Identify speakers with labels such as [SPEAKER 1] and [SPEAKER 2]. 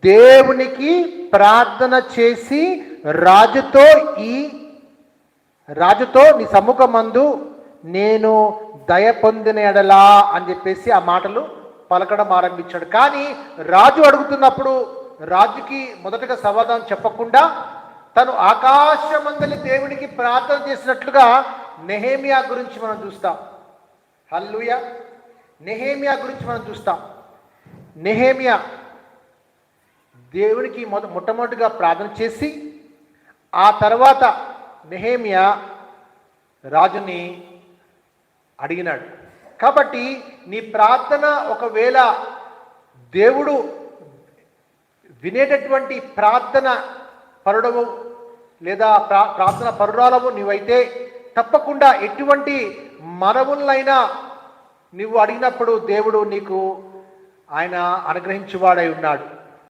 [SPEAKER 1] దేవునికి ప్రార్థన చేసి రాజుతో నీ సముఖమందు నేను దయ పొందిన ఎడలా అని చెప్పేసి ఆ మాటలు పలకడం ఆరంభించాడు. కానీ రాజు అడుగుతున్నప్పుడు రాజుకి మొదటగా సమాధానం చెప్పకుండా తను ఆకాశమందలి దేవునికి ప్రార్థన చేసినట్లుగా నెహెమియా గురించి మనం చూస్తాం. హల్లెలూయా. నెహెమియా గురించి మనం చూస్తాం. నెహెమియా దేవునికి మొట్టమొదటిగా ప్రార్థన చేసి ఆ తర్వాత నెహెమియా రాజుని అడిగినాడు. కాబట్టి నీ ప్రార్థన ఒకవేళ దేవుడు వినేటటువంటి ప్రార్థన పరుడవు లేదా ప్రార్థన పరురాలవు నీవైతే తప్పకుండా ఎటువంటి మనవులైనా నువ్వు అడిగినప్పుడు దేవుడు నీకు ఆయన అనుగ్రహించువాడై ఉన్నాడు.